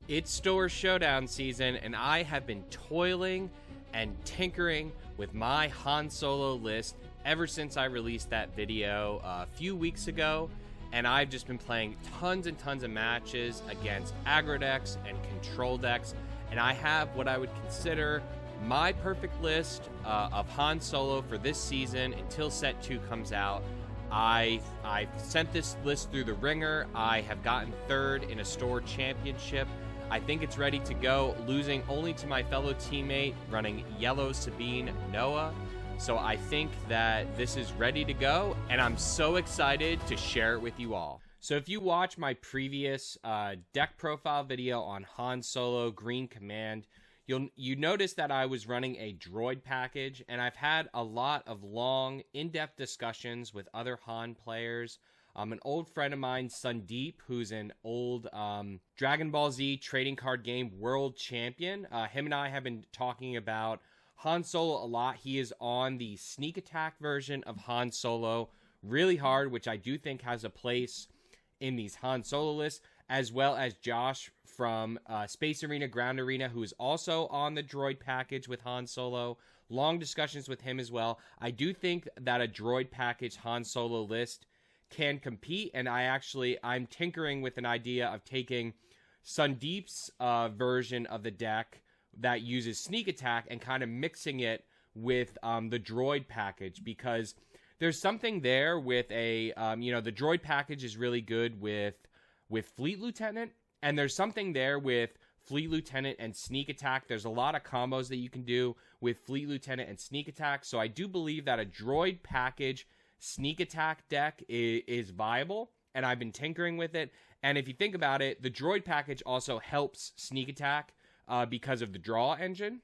It's Store Showdown season, and I have been toiling and tinkering with my Han Solo list ever since I released that video a few weeks ago, and I've just been playing tons and tons of matches against aggro decks and control decks, and I have what I would consider my perfect list of Han Solo for this season until Set 2 comes out. I've sent this list through the ringer. I have gotten third in a store championship. I think it's ready to go, losing only to my fellow teammate running yellow Sabine Noah. So I think that this is ready to go, and I'm so excited to share it with you all. So if you watch my previous deck profile video on Han Solo Green Command, you notice that I was running a droid package, and I've had a lot of long, in-depth discussions with other Han players. An old friend of mine, Sandeep, who's an old Dragon Ball Z trading card game world champion. Him and I have been talking about Han Solo a lot. He is on the sneak attack version of Han Solo really hard, which I do think has a place in these Han Solo lists, as well as Josh from Space Arena, Ground Arena, who is also on the droid package with Han Solo. Long discussions with him as well. I do think that a droid package Han Solo list can compete, and I'm tinkering with an idea of taking Sandeep's version of the deck that uses sneak attack and kind of mixing it with the droid package, because there's something there with the droid package is really good with Fleet Lieutenant, and there's something there with Fleet Lieutenant and sneak attack. There's a lot of combos that you can do with Fleet Lieutenant and sneak attack, so I do believe that a droid package sneak attack deck is viable, and I've been tinkering with it. And if you think about it, the droid package also helps sneak attack because of the draw engine.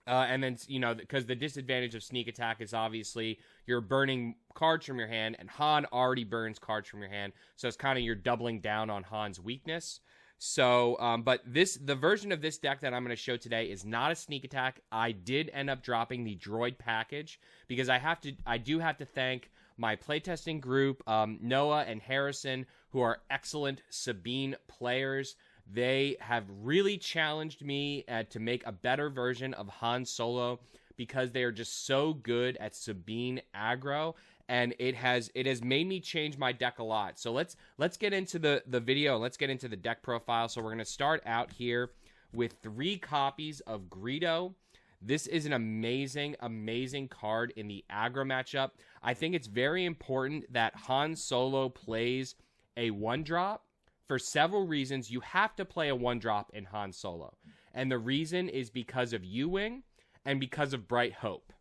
And then, because the disadvantage of sneak attack is obviously you're burning cards from your hand, and Han already burns cards from your hand, so it's kind of you're doubling down on Han's weakness. So, but the version of this deck that I'm going to show today is not a sneak attack. I did end up dropping the droid package because I do have to thank my playtesting group, Noah and Harrison, who are excellent Sabine players. They have really challenged me to make a better version of Han Solo because they are just so good at Sabine aggro, and it has made me change my deck a lot. So let's get into the video, and let's get into the deck profile. So we're going to start out here with 3 copies of Greedo. This is an amazing, amazing card in the aggro matchup. I think it's very important that Han Solo plays a 1-drop. For several reasons, you have to play a 1-drop in Han Solo. And the reason is because of U-Wing and because of Bright Hope.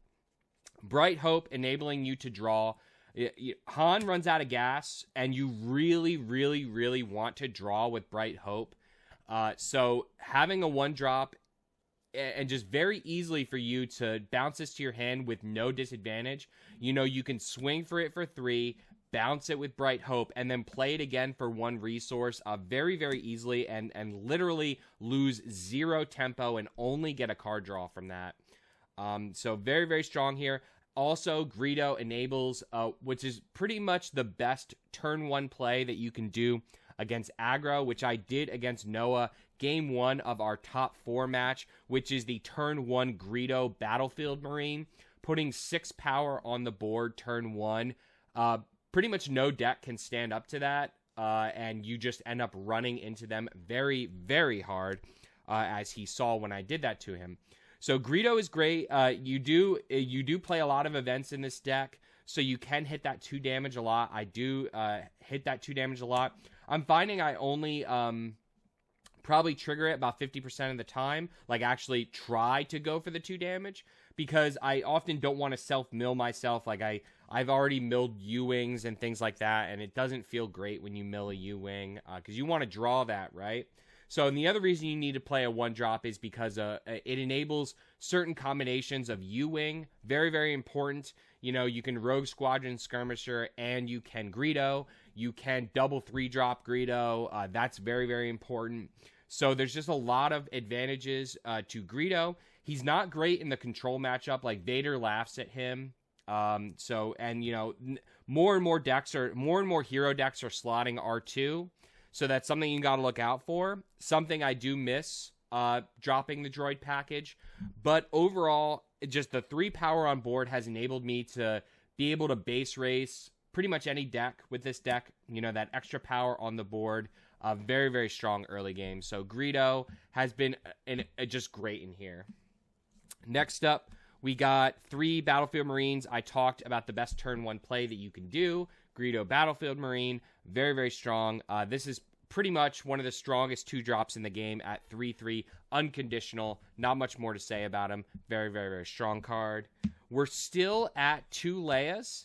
Bright Hope enabling you to draw. Han runs out of gas, and you really, really, really want to draw with Bright Hope. So having a 1-drop and just very easily for you to bounce this to your hand with no disadvantage. You can swing for it for 3, bounce it with Bright Hope, and then play it again for 1 resource very, very easily, and literally lose 0 tempo and only get a card draw from that. So very, very strong here. Also, Greedo enables, which is pretty much the best turn 1 play that you can do against aggro, which I did against Noah game 1 of our top 4 match, which is the turn 1 Greedo Battlefield Marine, putting 6 power on the board turn 1. Pretty much no deck can stand up to that, and you just end up running into them very, very hard, as he saw when I did that to him. So Greedo is great. You do play a lot of events in this deck, so you can hit that 2 damage a lot. I do hit that 2 damage a lot. I'm finding I only probably trigger it about 50% of the time, like actually try to go for the 2 damage, because I often don't want to self-mill myself. Like I've already milled U-Wings and things like that, and it doesn't feel great when you mill a U-Wing, because you want to draw that, right? So, and the other reason you need to play a 1-drop is because it enables certain combinations of U-Wing. Very, very important. You can Rogue Squadron Skirmisher, and you can Greedo. You can double 3-drop Greedo. That's very, very important. So there's just a lot of advantages to Greedo. He's not great in the control matchup. Like, Vader laughs at him. More and more hero decks are slotting R2. So that's something you got to look out for. Something I do miss dropping the droid package. But overall, just the 3 power on board has enabled me to be able to base race pretty much any deck with this deck. You know, that extra power on the board. Very, very strong early game. So Greedo has been just great in here. Next up, we got 3 Battlefield Marines. I talked about the best turn 1 play that you can do. Greedo Battlefield Marine, very, very strong. This is pretty much one of the strongest 2-drops in the game at 3/3, unconditional. Not much more to say about him. Very, very, very strong card. We're still at 2 Leias.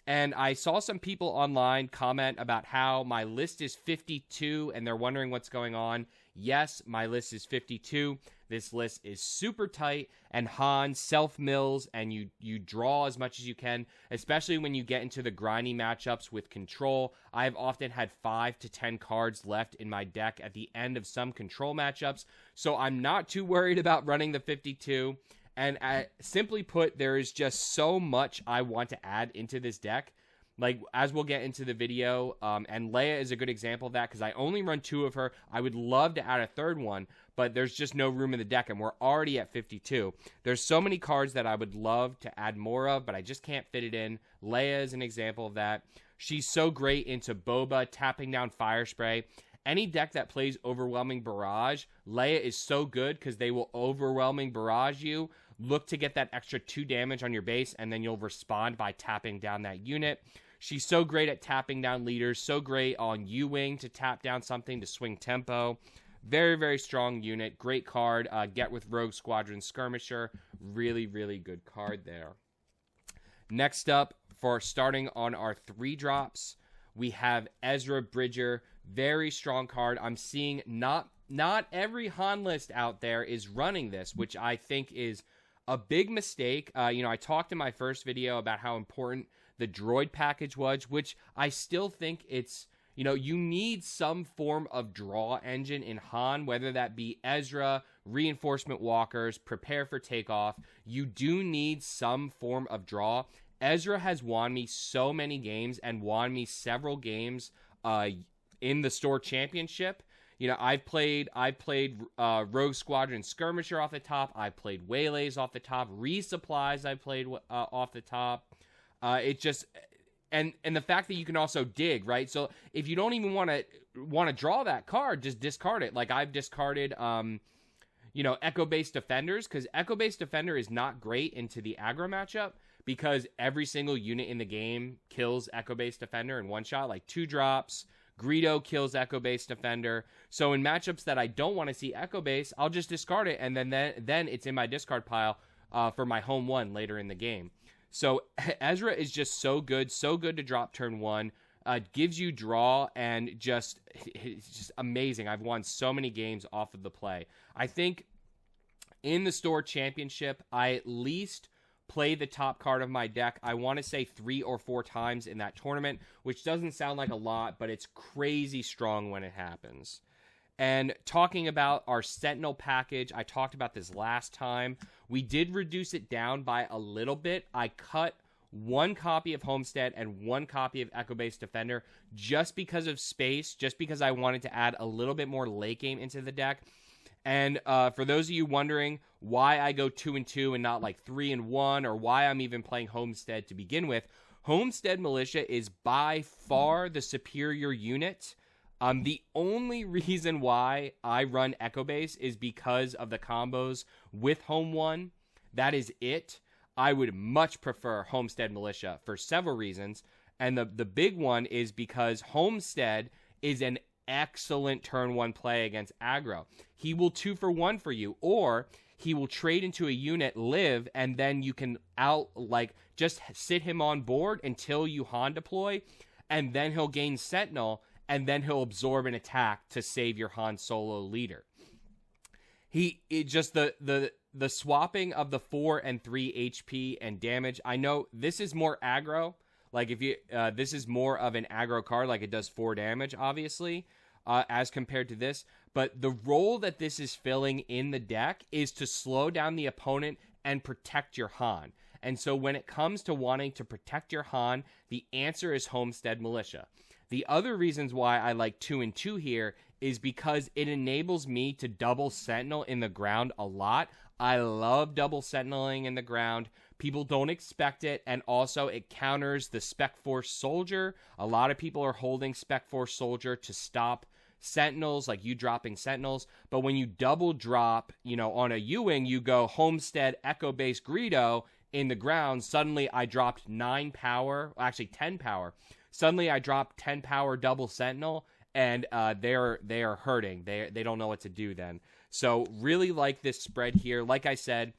And I saw some people online comment about how my list is 52 and they're wondering what's going on. Yes, my list is 52. This list is super tight, and Han self-mills, and you draw as much as you can, especially when you get into the grindy matchups with control. I've often had 5 to 10 cards left in my deck at the end of some control matchups, so I'm not too worried about running the 52. And simply put, there is just so much I want to add into this deck. Like, as we'll get into the video, and Leia is a good example of that, because I only run 2 of her. I would love to add a 3rd one, but there's just no room in the deck, and we're already at 52. There's so many cards that I would love to add more of, but I just can't fit it in. Leia is an example of that. She's so great into Boba, tapping down Fire Spray. Any deck that plays Overwhelming Barrage, Leia is so good because they will Overwhelming Barrage you. Look to get that extra 2 damage on your base, and then you'll respond by tapping down that unit. She's so great at tapping down leaders, so great on U-Wing to tap down something to swing tempo. Very, very strong unit. Great card. Get with Rogue Squadron Skirmisher. Really, really good card there. Next up, for starting on our 3-drops, we have Ezra Bridger. Very strong card. I'm seeing not every Han list out there is running this, which I think is a big mistake. I talked in my first video about how important the droid package was, which I still think it's, you need some form of draw engine in Han, whether that be Ezra, reinforcement walkers, prepare for takeoff. You do need some form of draw. Ezra has won me so many games and won me several games in the store championship. I've played Rogue Squadron Skirmisher off the top. I played Waylays off the top. Resupplies I played off the top. It just and the fact that you can also dig, right? So if you don't even want to draw that card, just discard it. Like I've discarded Echo-based Defenders, because Echo-based Defender is not great into the aggro matchup because every single unit in the game kills Echo-based Defender in one shot, like 2-drops. Greedo kills Echo-based Defender. So in matchups that I don't want to see Echo-based, I'll just discard it, and then it's in my discard pile for my home 1 later in the game. So Ezra is just so good to drop turn 1. Gives you draw, and it's just amazing. I've won so many games off of the play. I think in the store championship, I at least play the top card of my deck, I want to say 3 or 4 times in that tournament, which doesn't sound like a lot, but it's crazy strong when it happens. And talking about our Sentinel package, I talked about this last time. We did reduce it down by a little bit. I cut 1 copy of Homestead and 1 copy of Echo-based Defender just because of space, just because I wanted to add a little bit more late game into the deck. And for those of you wondering why I go 2-2 and not like 3-1, or why I'm even playing Homestead to begin with, Homestead Militia is by far the superior unit. The only reason why I run Echo Base is because of the combos with Home 1. That is it. I would much prefer Homestead Militia for several reasons. And the big one is because Homestead is an excellent turn 1 play against aggro. He will 2-for-1 for you, or he will trade into a unit, live, and then you can just sit him on board until you Han deploy, and then he'll gain Sentinel, and then he'll absorb an attack to save your Han Solo leader. The swapping of the 4 and 3 HP and damage. I know this is more aggro. Like if you, this is more of an aggro card. Like it does 4 damage, obviously, as compared to this. But the role that this is filling in the deck is to slow down the opponent and protect your Han. And so when it comes to wanting to protect your Han, the answer is Homestead Militia. The other reasons why I like 2 and 2 here is because it enables me to double sentinel in the ground a lot. I love double sentineling in the ground. People don't expect it, and also it counters the Spec Force Soldier. A lot of people are holding Spec Force Soldier to stop sentinels, like you dropping sentinels. But when you double drop, on a U-Wing, you go Homestead, Echo Base, Greedo in the ground. Suddenly I dropped 9 power, actually 10 power. Suddenly I dropped 10 power double sentinel, and they are hurting. They don't know what to do then. So really like this spread here. Like I said,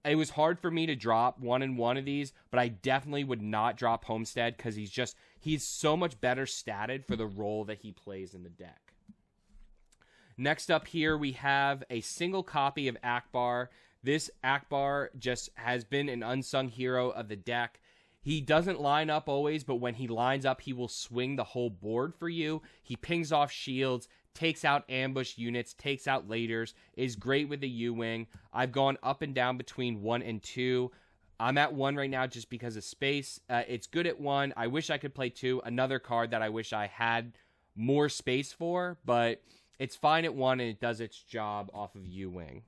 it was hard for me to drop 1 and 1 of these, but I definitely would not drop Homestead because he's so much better statted for the role that he plays in the deck. Next up here, we have a single copy of Akbar. This Akbar just has been an unsung hero of the deck. He doesn't line up always, but when he lines up, he will swing the whole board for you. He pings off shields, takes out ambush units, takes out laders, is great with the U-Wing. I've gone up and down between 1 and 2. I'm at 1 right now just because of space. It's good at 1. I wish I could play 2. Another card that I wish I had more space for, but it's fine at 1 and it does its job off of U-Wing.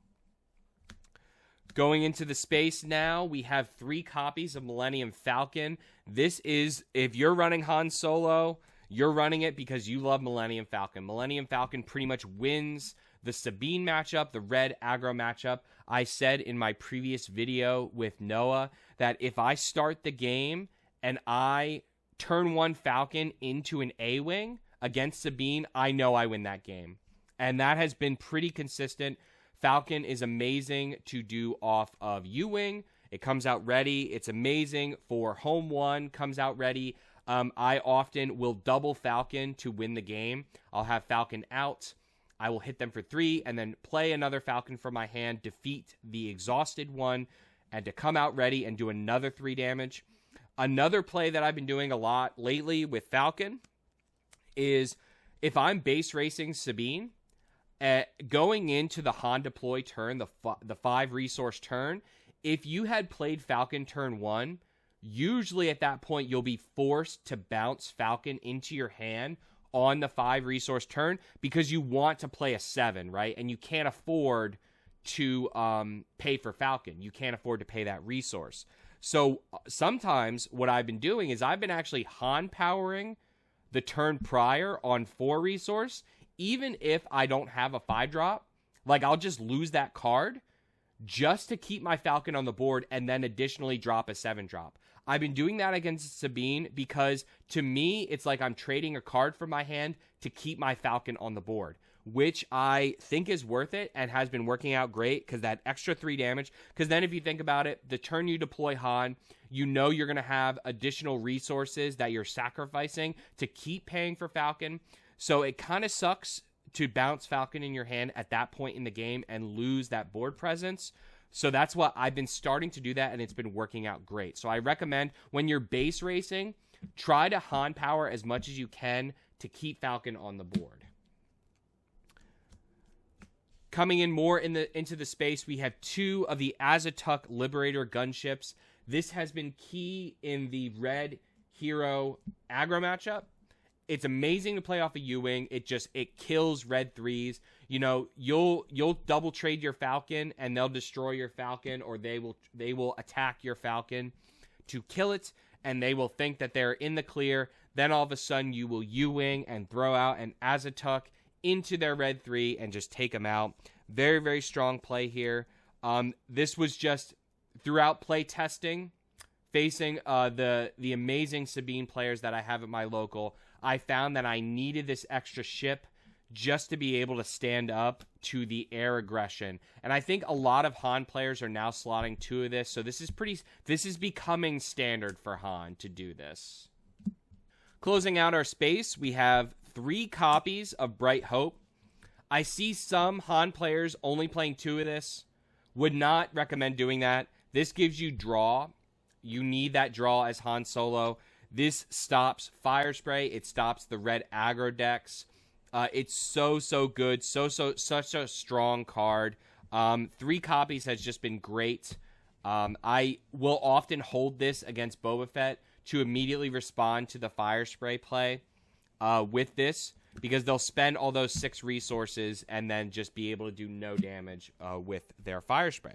Going into the space now, we have 3 copies of Millennium Falcon. This is, if you're running Han Solo, you're running it because you love Millennium Falcon. Millennium Falcon pretty much wins the Sabine matchup, the red aggro matchup. I said in my previous video with Noah that if I start the game and I turn 1 Falcon into an A-Wing against Sabine, I know I win that game. And that has been pretty consistent. Falcon is amazing to do off of U-Wing. It comes out ready. It's amazing for home 1, comes out ready. I often will double Falcon to win the game. I'll have Falcon out. I will hit them for 3 and then play another Falcon from my hand, defeat the exhausted one, and to come out ready and do another 3 damage. Another play that I've been doing a lot lately with Falcon is if I'm base racing Sabine, going into the Han deploy turn, the 5 resource turn, if you had played Falcon turn 1, usually at that point you'll be forced to bounce Falcon into your hand on the 5 resource turn because you want to play a 7, right? And you can't afford to pay for Falcon. You can't afford to pay that resource. So sometimes what I've been doing is I've been actually Han powering the turn prior on 4 resource, even if I don't have a 5-drop. Like, I'll just lose that card just to keep my Falcon on the board and then additionally drop a 7-drop. I've been doing that against Sabine because, to me, it's like I'm trading a card from my hand to keep my Falcon on the board, which I think is worth it and has been working out great because that extra 3 damage. Because then if you think about it, the turn you deploy Han, you know you're going to have additional resources that you're sacrificing to keep paying for Falcon. So it kind of sucks to bounce Falcon in your hand at that point in the game and lose that board presence. So that's what I've been starting to do that, and it's been working out great. So I recommend when you're base racing, try to Han power as much as you can to keep Falcon on the board. Coming in more into the space, we have 2 of the Azatuk Liberator gunships. This has been key in the red hero aggro matchup. It's amazing to play off a U-Wing. It kills red 3s. You'll double trade your Falcon and they'll destroy your Falcon, or they will attack your Falcon to kill it, and they will think that they're in the clear. Then all of a sudden you will U-Wing and throw out an Azatuk into their red 3 and just take them out. Very, very strong play here. This was just throughout play testing, facing the amazing Sabine players that I have at my local. I found that I needed this extra ship just to be able to stand up to the air aggression. And I think a lot of Han players are now slotting 2 of this, so this is becoming standard for Han to do this. Closing out our space, we have 3 copies of Bright Hope. I see some Han players only playing 2 of this. Would not recommend doing that. This gives you draw. You need that draw as Han Solo. This stops Fire Spray. It stops the red aggro decks. It's so good. Such a strong card. 3 copies has just been great. I will often hold this against Boba Fett to immediately respond to the Fire Spray play. with this, because they'll spend all those 6 resources and then just be able to do no damage with their Fire Spray.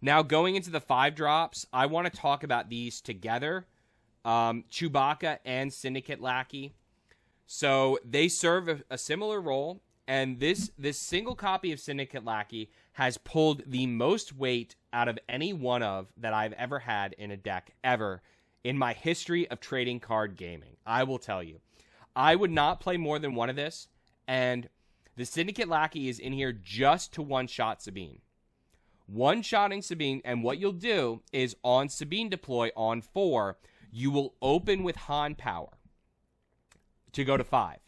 Now, going into the 5 drops, I want to talk about these together. Chewbacca and Syndicate Lackey. So they serve a similar role, and this single copy of Syndicate Lackey has pulled the most weight out of any one of that I've ever had in a deck ever in my history of trading card gaming. I will tell you. I would not play more than one of this, and the Syndicate Lackey is in here just to one-shot Sabine. One-shotting Sabine, and what you'll do is on Sabine deploy on 4, you will open with Han power to go to 5.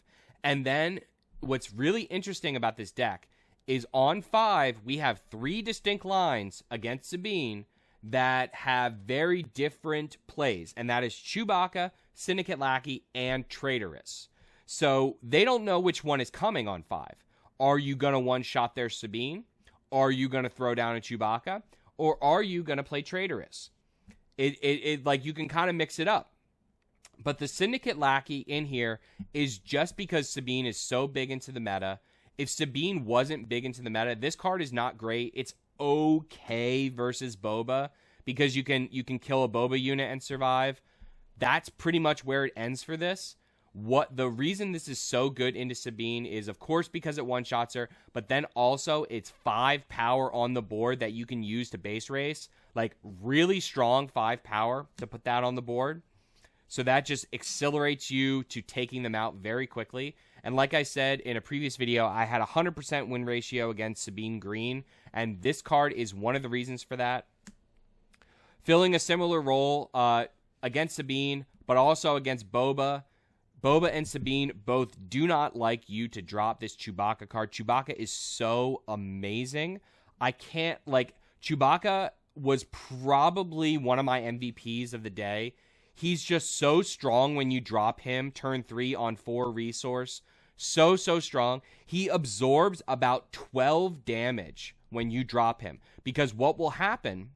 And then what's really interesting about this deck is on 5, we have 3 distinct lines against Sabine that have very different plays, and that is Chewbacca, Syndicate Lackey, and Traitorous. So they don't know which one is coming on 5. Are you going to one-shot their Sabine? Are you going to throw down a Chewbacca? Or are you going to play Traitorous? It like, you can kind of mix it up. But the Syndicate Lackey in here is just because Sabine is so big into the meta. If Sabine wasn't big into the meta, this card is not great. It's okay versus Boba, because you can kill a Boba unit and survive. That's pretty much where it ends for this. What the reason this is so good into Sabine is, of course, because it one-shots her, but then also it's 5 power on the board that you can use to base race. Like, really strong 5 power to put that on the board. So that just accelerates you to taking them out very quickly. And like I said in a previous video, I had a 100% win ratio against Sabine Green, and this card is one of the reasons for that. Filling a similar role against Sabine, but also against Boba. Boba and Sabine both do not like you to drop this Chewbacca card. Chewbacca is so amazing. I can't, like, Chewbacca was probably one of my MVPs of the day. He's just so strong when you drop him turn 3 on 4 resource. So strong. He absorbs about 12 damage when you drop him, because what will happen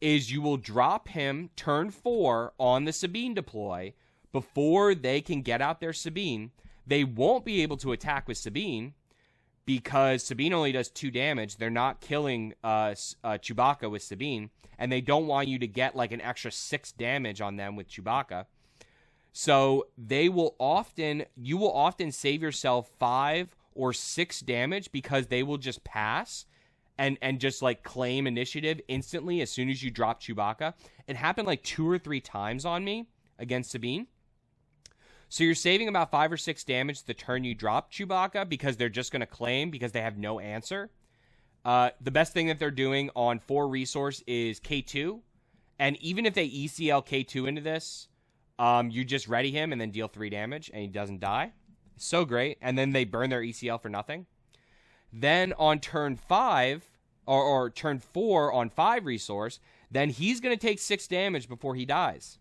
is you will drop him turn 4 on the Sabine deploy. Before they can get out their Sabine, they won't be able to attack with Sabine because Sabine only does 2 damage. They're not killing Chewbacca with Sabine, and they don't want you to get like an extra 6 damage on them with Chewbacca. So you will often save yourself 5 or 6 damage because they will just pass and just like claim initiative instantly as soon as you drop Chewbacca. It happened like 2 or 3 times on me against Sabine. So you're saving about 5 or 6 damage the turn you drop Chewbacca because they're just going to claim because they have no answer. The best thing that they're doing on 4 resource is K2. And even if they ECL K2 into this, you just ready him and then deal 3 damage and he doesn't die. So great. And then they burn their ECL for nothing. Then on turn 5, or turn 4 on 5 resource, then he's going to take 6 damage before he dies.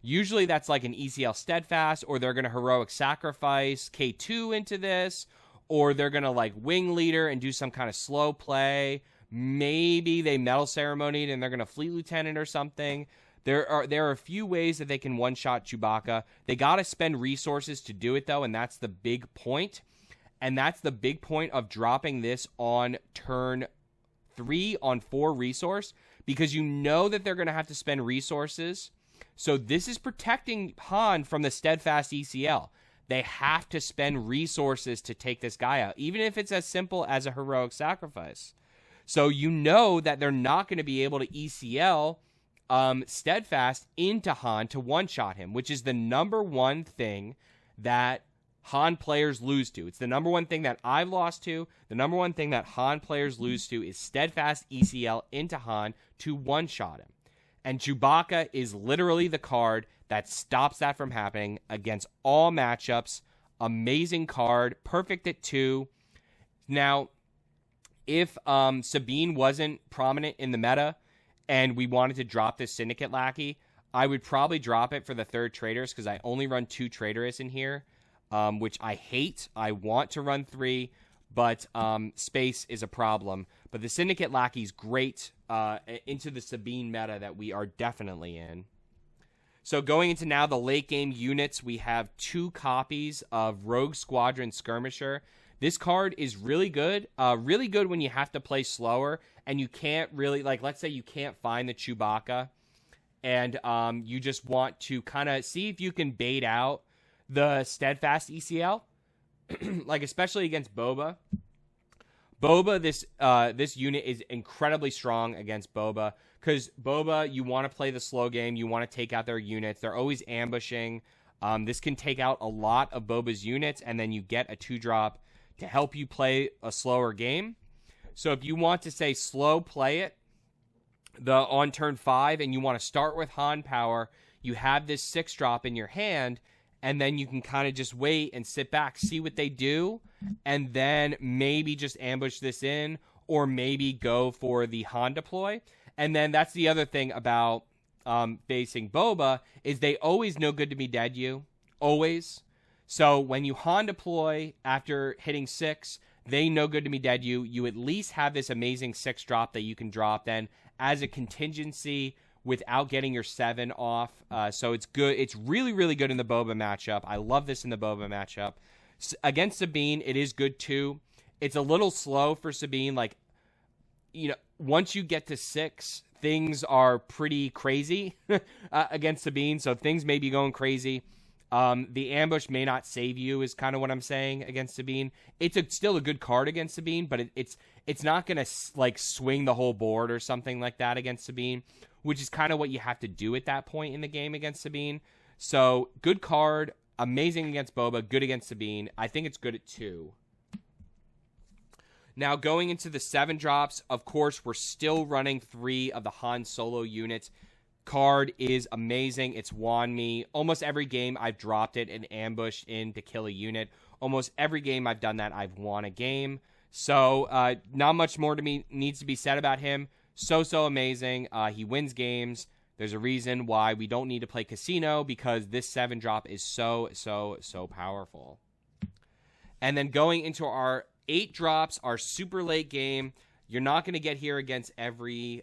Usually that's like an ECL Steadfast, or they're going to Heroic Sacrifice K2 into this, or they're going to like Wing Leader and do some kind of slow play. Maybe they Metal Ceremony and they're going to Fleet Lieutenant or something. There are a few ways that they can one-shot Chewbacca. They got to spend resources to do it, though, and that's the big point. And that's the big point of dropping this on turn 3 on 4 resource, because you know that they're going to have to spend resources. So this is protecting Han from the Steadfast ECL. They have to spend resources to take this guy out, even if it's as simple as a Heroic Sacrifice. So you know that they're not going to be able to ECL Steadfast into Han to one-shot him, which is the number one thing that Han players lose to. It's the number one thing that I've lost to. The number one thing that Han players lose to is Steadfast ECL into Han to one-shot him. And Chewbacca is literally the card that stops that from happening against all matchups. Amazing card. Perfect at 2. Now, if Sabine wasn't prominent in the meta and we wanted to drop this Syndicate Lackey, I would probably drop it for the 3rd Traitors because I only run 2 Traitorous in here, which I hate. I want to run 3, but space is a problem. But the Syndicate Lackey's great into the Sabine meta that we are definitely in. So going into now the late game units, we have 2 copies of Rogue Squadron Skirmisher. This card is really good when you have to play slower and you can't really, like, let's say you can't find the Chewbacca and you just want to kind of see if you can bait out the Steadfast ECL, like especially against Boba. Boba, this unit is incredibly strong against Boba because Boba, you want to play the slow game. You want to take out their units. They're always ambushing. This can take out a lot of Boba's units, and then you get a 2-drop to help you play a slower game. So if you want to say slow play it on turn 5 and you want to start with Han power, you have this 6-drop in your hand, and then you can kind of just wait and sit back, see what they do, and then maybe just ambush this in, or maybe go for the Han deploy. And then that's the other thing about facing Boba, is they always know good to be dead you. Always. So when you Han deploy after hitting 6, they know good to be dead you. You at least have this amazing 6-drop that you can drop then as a contingency without getting your 7 off. So it's good. It's really, really good in the Boba matchup. I love this in the Boba matchup. Against Sabine, it is good too. It's a little slow for Sabine. Like, you know, once you get to 6, things are pretty crazy against Sabine. So things may be going crazy. The ambush may not save you is kind of what I'm saying against Sabine. It's still a good card against Sabine, but it's not going to like swing the whole board or something like that against Sabine, which is kind of what you have to do at that point in the game against Sabine. So good card, amazing against Boba, good against Sabine. I think it's good at 2. Now going into the 7-drops, of course, we're still running 3 of the Han Solo units. Card is amazing. It's won me. Almost every game I've dropped it and ambushed in to kill a unit. Almost every game I've done that, I've won a game. So not much more needs to be said about him. So amazing. He wins games. There's a reason why we don't need to play Casino, because this 7-drop is so powerful. And then going into our 8 drops, our super late game, you're not going to get here against every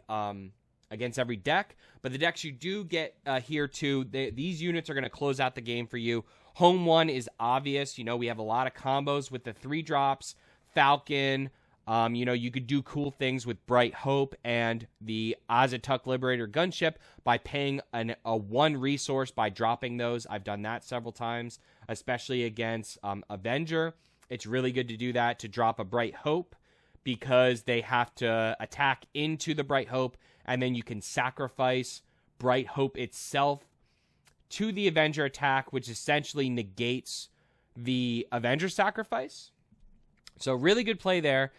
deck, but the decks you do get here too, these units are going to close out the game for you. Home 1 is obvious. You know, we have a lot of combos with the 3 drops, Falcon. You know, you could do cool things with Bright Hope and the Azatuk Liberator gunship by paying a 1 resource by dropping those. I've done that several times, especially against Avenger. It's really good to do that, to drop a Bright Hope, because they have to attack into the Bright Hope, and then you can sacrifice Bright Hope itself to the Avenger attack, which essentially negates the Avenger sacrifice. So really good play there.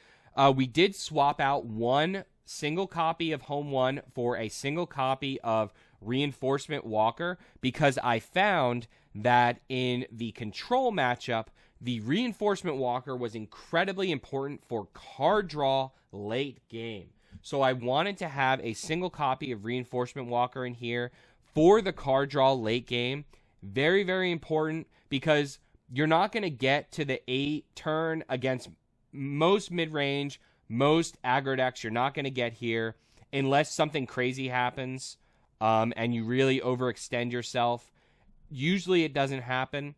We did swap out 1 single copy of Home 1 for a single copy of Reinforcement Walker, because I found that in the control matchup, the Reinforcement Walker was incredibly important for card draw late game. So I wanted to have a single copy of Reinforcement Walker in here for the card draw late game. Very, very important, because you're not going to get to the 8 turn against most mid-range, most aggro decks. You're not going to get here unless something crazy happens and you really overextend yourself. Usually it doesn't happen.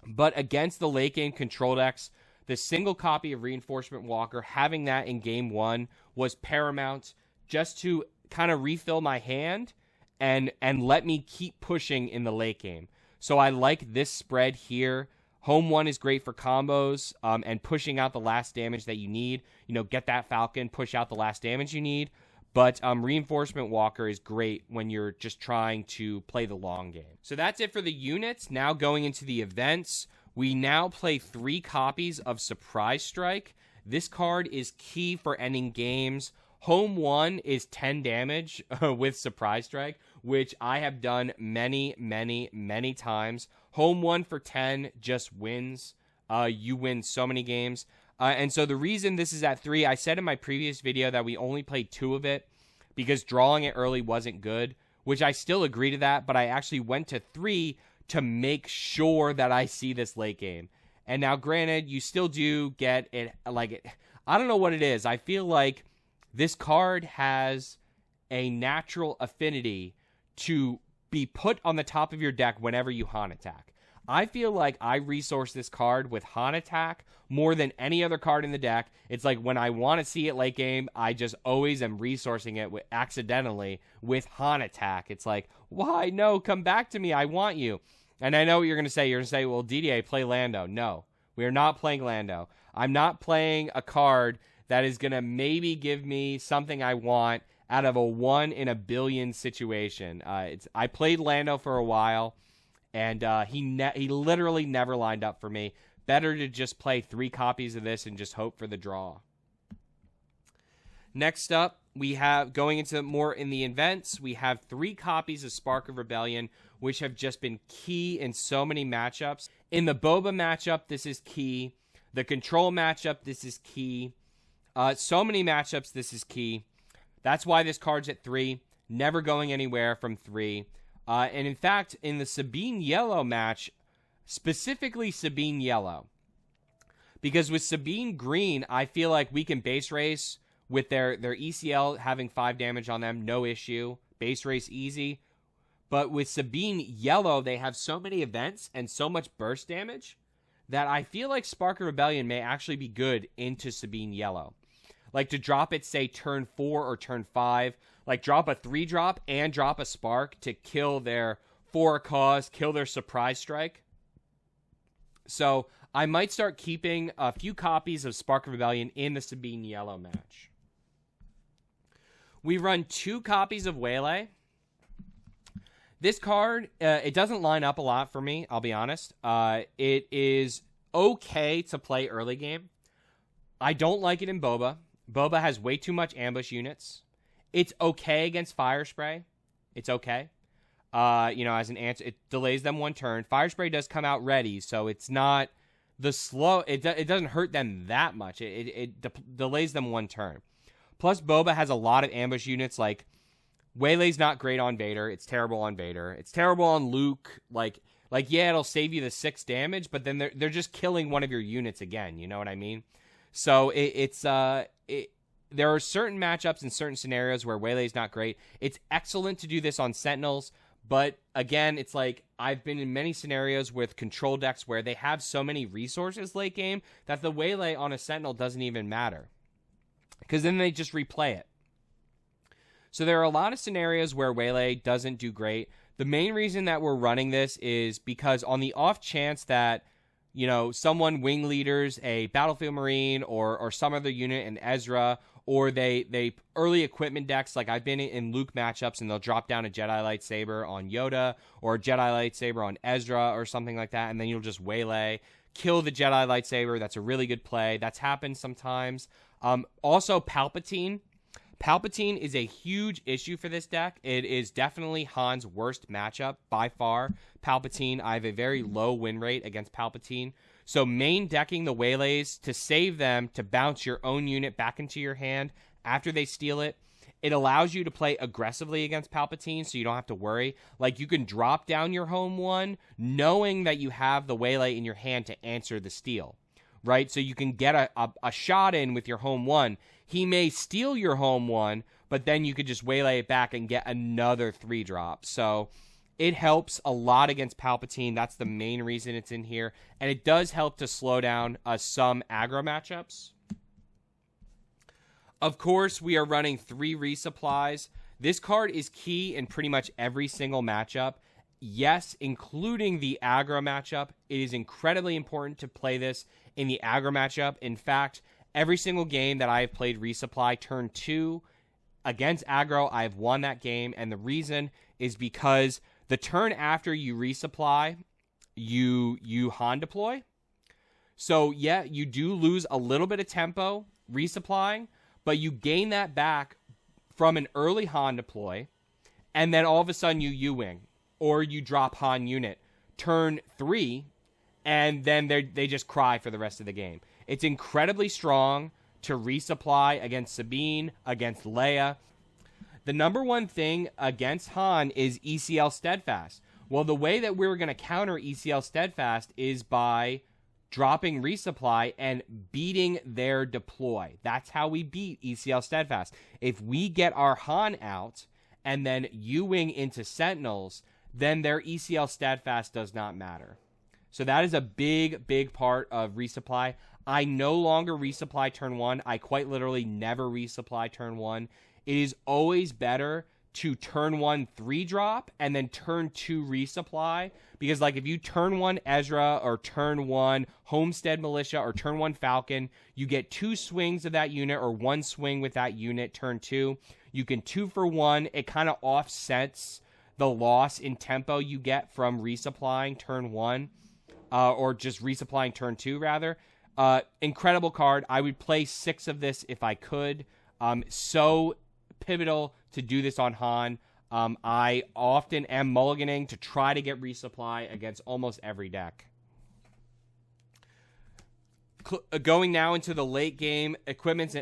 But against the late game control decks, the single copy of Reinforcement Walker, having that in game 1 was paramount, just to kind of refill my hand and let me keep pushing in the late game. So I like this spread here. Home 1 is great for combos and pushing out the last damage that you need. You know, get that Falcon, push out the last damage you need. But Reinforcement Walker is great when you're just trying to play the long game. So that's it for the units. Now going into the events, we now play 3 copies of Surprise Strike. This card is key for ending games. Home 1 is 10 damage with Surprise Strike, which I have done many times. Home 1 for 10 just wins. You win so many games. And so the reason this is at 3, I said in my previous video that we only played 2 of it because drawing it early wasn't good, which I still agree to that, but I actually went to 3 to make sure that I see this late game. And now, granted, you still do get it, I don't know what it is. I feel like this card has a natural affinity to be put on the top of your deck whenever you Han attack. I feel like I resource this card with Han attack more than any other card in the deck. It's like when I want to see it late game, I just always am resourcing it accidentally with Han attack. It's like, why? No, come back to me. I want you. And I know what you're going to say. You're going to say, well, DDA, play Lando. No, we are not playing Lando. I'm not playing a card that is going to maybe give me something I want out of a 1 in a billion situation. I played Lando for a while, and he literally never lined up for me. Better to just play 3 copies of this and just hope for the draw. Next up, we have, going into more in the events, we have 3 copies of Spark of Rebellion, which have just been key in so many matchups. In the Boba matchup, this is key. The Control matchup, this is key. So many matchups, this is key. That's why this card's at 3, never going anywhere from 3. And in fact, in the Sabine Yellow match, specifically Sabine Yellow, because with Sabine Green, I feel like we can base race with their ECL having 5 damage on them, no issue. Base race easy. But with Sabine Yellow, they have so many events and so much burst damage that I feel like Spark of Rebellion may actually be good into Sabine Yellow. Like to drop it, say, turn 4 or turn 5. Like drop a 3-drop and drop a Spark to kill their for a cause, kill their surprise strike. So I might start keeping a few copies of Spark of Rebellion in the Sabine Yellow match. We run 2 copies of Waylay. This card, it doesn't line up a lot for me, I'll be honest. It is okay to play early game. I don't like it in Boba. Boba has way too much ambush units. It's okay against Fire Spray. It's okay. As an answer, it delays them 1 turn. Fire Spray does come out ready, so it's not the slow. It doesn't hurt them that much. It delays them 1 turn. Plus, Boba has a lot of ambush units. Like Waylay's not great on Vader. It's terrible on Vader. It's terrible on Luke. Like yeah, it'll save you the 6 damage, but then they're just killing one of your units again. You know what I mean? So there are certain matchups and certain scenarios where Waylay's not great. It's excellent to do this on Sentinels, but again, it's like I've been in many scenarios with control decks where they have so many resources late game that the Waylay on a Sentinel doesn't even matter, because then they just replay it. So there are a lot of scenarios where Waylay doesn't do great. The main reason that we're running this is because on the off chance that someone wing leaders a Battlefield Marine or some other unit in Ezra, or they early equipment decks, like I've been in Luke matchups, and they'll drop down a Jedi Lightsaber on Yoda or a Jedi Lightsaber on Ezra or something like that, and then you'll just Waylay, kill the Jedi Lightsaber. That's a really good play. That's happened sometimes. Also, Palpatine. Palpatine is a huge issue for this deck. It is definitely Han's worst matchup by far. Palpatine, I have a very low win rate against Palpatine. So main decking the Waylays to save them to bounce your own unit back into your hand after they steal it. It allows you to play aggressively against Palpatine, so you don't have to worry. Like, you can drop down your home 1 knowing that you have the Waylay in your hand to answer the steal, right? So you can get a shot in with your home 1. He may steal your home 1, but then you could just Waylay it back and get another 3-drop. So it helps a lot against Palpatine. That's the main reason it's in here. And it does help to slow down some aggro matchups. Of course, we are running 3 resupplies. This card is key in pretty much every single matchup. Yes, including the aggro matchup. It is incredibly important to play this in the aggro matchup. In fact, every single game that I have played resupply turn 2 against aggro, I have won that game. And the reason is because the turn after you resupply, you Han deploy. So yeah, you do lose a little bit of tempo resupplying, but you gain that back from an early Han deploy, and then all of a sudden you U-wing, or you drop Han unit turn 3, and then they just cry for the rest of the game. It's incredibly strong to resupply against Sabine, against Leia. The number one thing against Han is ECL Steadfast. Well, the way that we're going to counter ECL Steadfast is by dropping resupply and beating their deploy. That's how we beat ECL Steadfast. If we get our Han out and then U-wing into Sentinels, then their ECL Steadfast does not matter. So that is a big, big part of resupply. I no longer resupply turn 1. I quite literally never resupply turn 1. It is always better to turn 1 3-drop and then turn 2 resupply. Because like if you turn 1 Ezra or turn 1 Homestead Militia or turn 1 Falcon, you get 2 swings of that unit or 1 swing with that unit turn 2. You can 2 for 1. It kind of offsets the loss in tempo you get from resupplying turn 1. Or just resupplying turn 2, rather. Incredible card. I would play 6 of this if I could. So pivotal to do this on Han. I often am mulliganing to try to get resupply against almost every deck. Going now into the late game equipments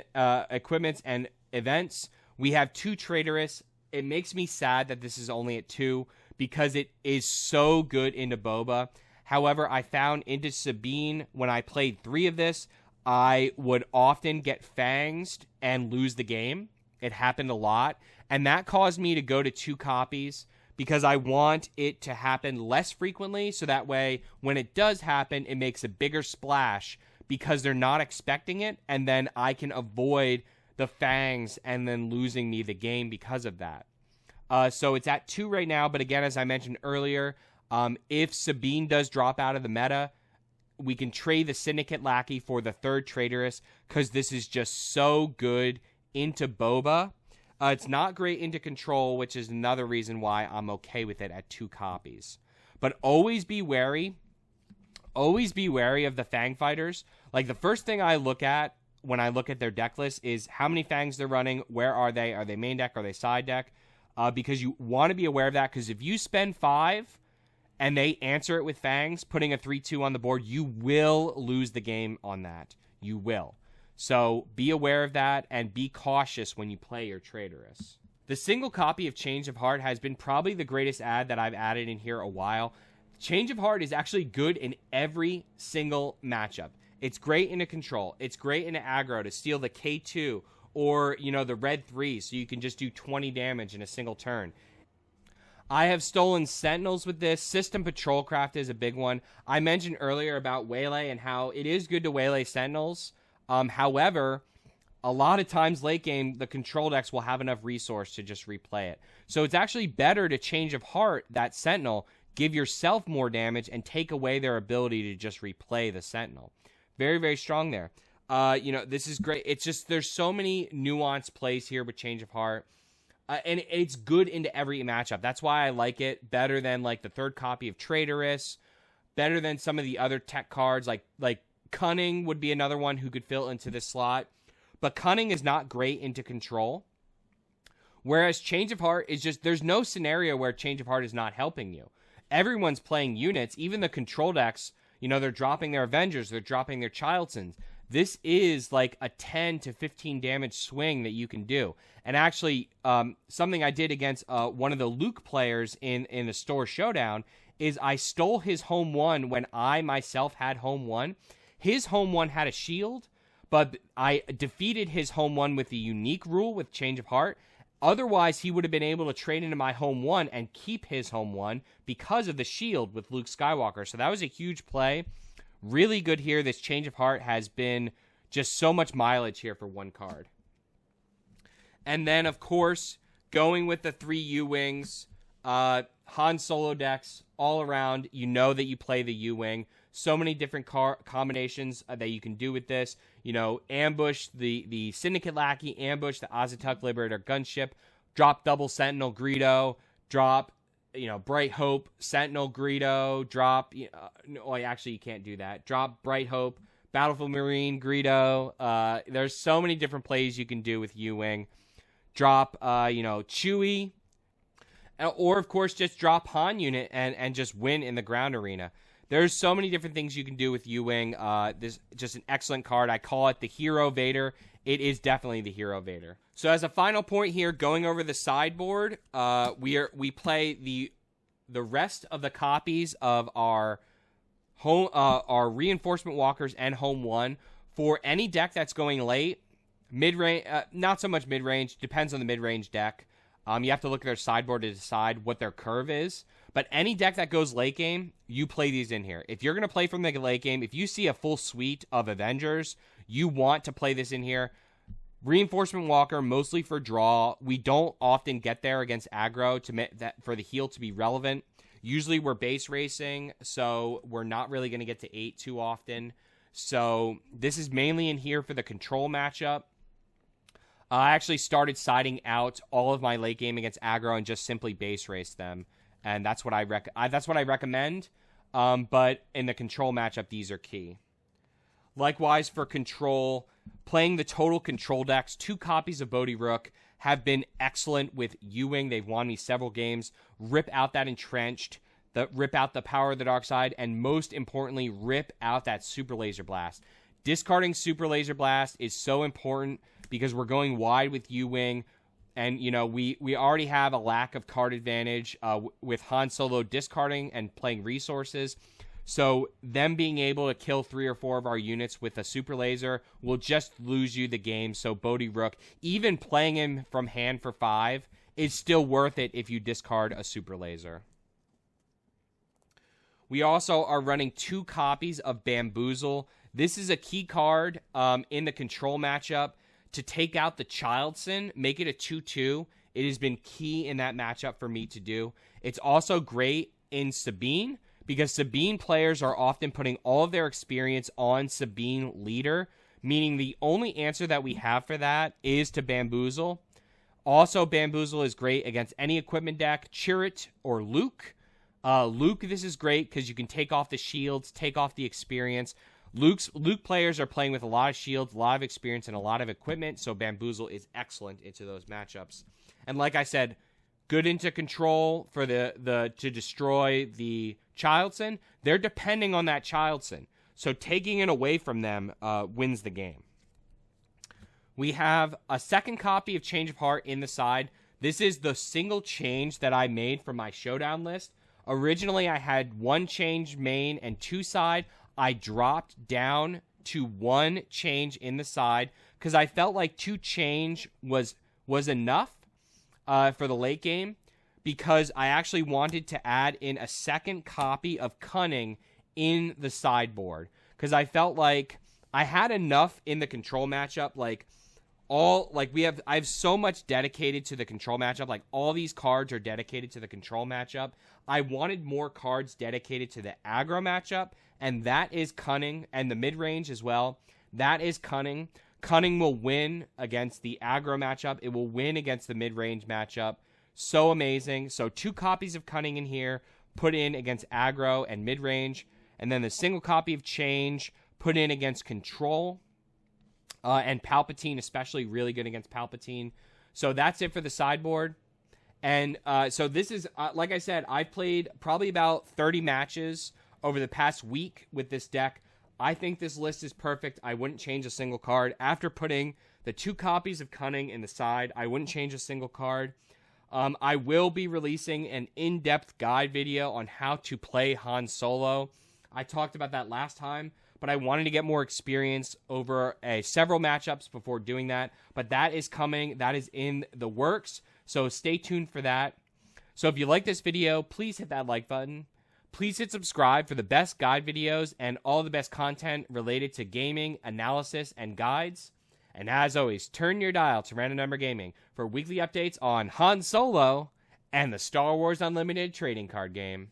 and events. We have 2 Traitorous. It makes me sad that this is only at 2 because it is so good into Boba. However, I found into Sabine, when I played 3 of this, I would often get fanged and lose the game. It happened a lot. And that caused me to go to 2 copies because I want it to happen less frequently. So that way, when it does happen, it makes a bigger splash because they're not expecting it. And then I can avoid the fangs and then losing me the game because of that. So it's at 2 right now. But again, as I mentioned earlier, if Sabine does drop out of the meta, we can trade the Syndicate Lackey for the 3rd Traitorous because this is just so good into Boba. It's not great into Control, which is another reason why I'm okay with it at 2 copies. But always be wary. Always be wary of the Fang Fighters. Like, the first thing I look at when I look at their deck list is how many Fangs they're running, where are they main deck, are they side deck? Because you want to be aware of that, because if you spend 5... and they answer it with Fangs, putting a 3-2 on the board, you will lose the game on that. You will. So be aware of that and be cautious when you play your Traitorous. The single copy of Change of Heart has been probably the greatest ad that I've added in here a while. Change of Heart is actually good in every single matchup. It's great in a Control. It's great in an aggro to steal the K2 or, the red 3 so you can just do 20 damage in a single turn. I have stolen Sentinels with this. System Patrolcraft is a big one. I mentioned earlier about Waylay and how it is good to Waylay Sentinels. However, a lot of times late game, the Control decks will have enough resource to just replay it. So it's actually better to Change of Heart that Sentinel, give yourself more damage, and take away their ability to just replay the Sentinel. Very, very strong there. This is great. It's just there's so many nuanced plays here with Change of Heart. And it's good into every matchup. That's why I like it better than like the 3rd copy of Traitorous, better than some of the other tech cards. Like Cunning would be another one who could fill into this slot. But Cunning is not great into Control. Whereas Change of Heart is just, there's no scenario where Change of Heart is not helping you. Everyone's playing units, even the Control decks, they're dropping their Avengers, they're dropping their Childsons. This is like a 10 to 15 damage swing that you can do. And actually, something I did against one of the Luke players in the store showdown is I stole his home 1 when I myself had home 1. His home 1 had a shield, but I defeated his home 1 with the unique rule with Change of Heart. Otherwise, he would have been able to trade into my home 1 and keep his home 1 because of the shield with Luke Skywalker. So that was a huge play. Really good here. This Change of Heart has been just so much mileage here for 1 card. And then, of course, going with the 3 U-Wings, Han Solo decks all around. You know that you play the U-Wing. So many different combinations that you can do with this. Ambush the Syndicate Lackey, ambush the Azatuk Liberator Gunship, drop double Sentinel Greedo, drop Bright Hope, Sentinel Greedo, drop, actually you can't do that. Drop Bright Hope, Battlefield Marine Greedo. There's so many different plays you can do with U-Wing. Drop, Chewie, or of course just drop Han unit and just win in the ground arena. There's so many different things you can do with U-Wing. This is just an excellent card. I call it the Hero Vader. It is definitely the Hero Vader. So as a final point here, going over the sideboard, we play the rest of the copies of our reinforcement walkers and home 1 for any deck that's going late. Mid-range, not so much mid-range. Depends on the mid-range deck. You have to look at their sideboard to decide what their curve is. But any deck that goes late game, you play these in here. If you're going to play from the late game, if you see a full suite of Avengers, you want to play this in here. Reinforcement Walker, mostly for draw. We don't often get there against aggro for the heal to be relevant. Usually we're base racing, so we're not really going to get to 8 too often. So this is mainly in here for the control matchup. I actually started siding out all of my late game against aggro and just simply base race them. And that's what I recommend. But in the control matchup, these are key. Likewise, for control, playing the total control decks, 2 copies of Bodhi Rook have been excellent with Ewing. They've won me several games. Rip out that Entrenched, rip out the Power of the Dark Side, and most importantly, rip out that Super Laser Blast. Discarding Super Laser Blast is so important because we're going wide with Ewing. And, you know, we already have a lack of card advantage with Han Solo discarding and playing resources. So them being able to kill 3 or 4 of our units with a super laser will just lose you the game. So Bodhi Rook, even playing him from hand for 5, is still worth it if you discard a super laser. We also are running 2 copies of Bamboozle. This is a key card in the control matchup to take out the Childson, make it a 2-2. It has been key in that matchup for me to do. It's also great in Sabine, because Sabine players are often putting all of their experience on Sabine leader, meaning the only answer that we have for that is to Bamboozle. Also, Bamboozle is great against any equipment deck, Chirrut or Luke. Luke, this is great because you can take off the shields, take off the experience. Luke players are playing with a lot of shields, a lot of experience, and a lot of equipment, so Bamboozle is excellent into those matchups. And like I said, good into control for to destroy the Childson. They're depending on that Childson, so taking it away from them wins the game. We have a second copy of Change of Heart in the side. This is the single change that I made for my showdown list. Originally, I had 1 change main and 2 side. I dropped down to 1 change in the side because I felt like 2 change was enough for the late game, because I actually wanted to add in a second copy of Cunning in the sideboard because I felt like I had enough in the control matchup. I have so much dedicated to the control matchup. Like, all these cards are dedicated to the control matchup. I wanted more cards dedicated to the aggro matchup, and that is Cunning, and the mid-range as well. That is Cunning. Cunning will win against the aggro matchup. It will win against the mid-range matchup. So amazing. So 2 copies of Cunning in here, put in against aggro and mid-range, and then the single copy of Change, put in against control. And Palpatine, especially, really good against Palpatine. So that's it for the sideboard. And so this is, like I said, I've played probably about 30 matches over the past week with this deck. I think this list is perfect. I wouldn't change a single card. After putting the 2 copies of Cunning in the side, I wouldn't change a single card. I will be releasing an in-depth guide video on how to play Han Solo. I talked about that last time, but I wanted to get more experience over several matchups before doing that. But that is coming. That is in the works. So stay tuned for that. So if you like this video, please hit that like button. Please hit subscribe for the best guide videos and all the best content related to gaming, analysis, and guides. And as always, turn your dial to Random Number Gaming for weekly updates on Han Solo and the Star Wars Unlimited trading card game.